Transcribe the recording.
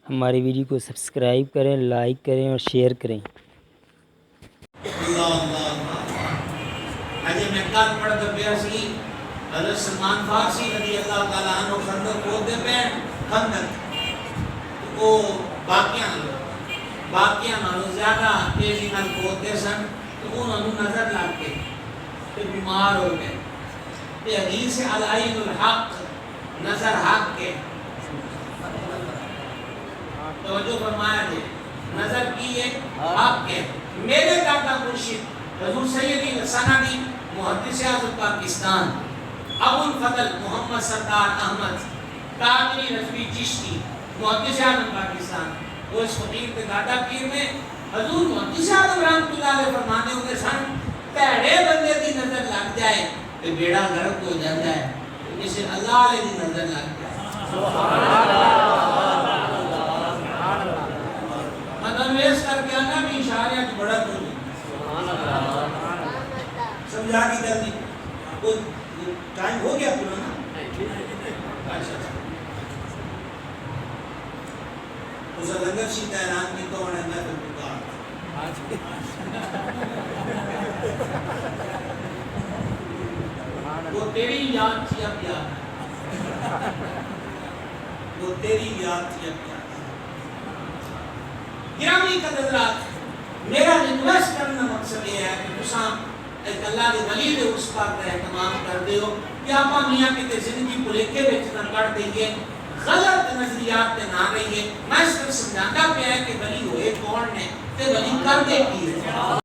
ہماری ویڈیو کو سبسکرائب کریں، لائک کریں اور شیئر کریں۔ اللہ اللہ اجے میں کل پڑھتا پیا سی حضرت سلمان فارسی رضی اللہ تعالیٰ عنہ خندق کھودتے پہ خندق وہ باقیاں نالوں زیادہ تیزی نال کھودتے سن تو انہوں نے نظر لگ کے تو بیمار ہو گئے۔ یہ حدیث العین الحق نظر حق کے توجہ فرمایا جائے، نظر کی ہے حق کے۔ میرے دادا مرشد حضور سیدی سندی محدث اعظم پاکستان ابو الفضل محمد سردار احمد قادری رضوی چشتی محدث اعظم پاکستان، وہ اس فقیر کے دادا پیر میں حضور محدث اعظم رحمۃ اللہ علیہ فرمانے ہوئے سن پیڑے بندے کی نظر لگ جائے تو بیڑا غرق ہو جاتا ہے، جسے اللہ علیہ کی نظر لگ جائے۔ سبحان اللہ مدن ویس کر کے آنا بھی اشاریہ کی بڑا تو سمجھا کی جلدی وہ ٹائم ہو گیا پورا نا؟ اچھا اسے لنگر شیطہ اعلان کی تو انہیں میں تو بکار وہ تیری یاد تھی اب یاد ہے، وہ تیری یاد تھی اب یاد ہے۔ گرامی قدرات میرا ریکویسٹ کرنا مقصد یہ ہے کہ تساں ایک اللہ کے ولی دے اس پر اہتمام کر دیو کہ آپ میاں کی زندگی بھلیکے وچ نہ کر دئیے، غلط نظریات تے نہ رہیے۔ میں صرف سمجھاتا پیا ہے کہ ولی ہوئے کون نے تے ولی کر دے کی ہے۔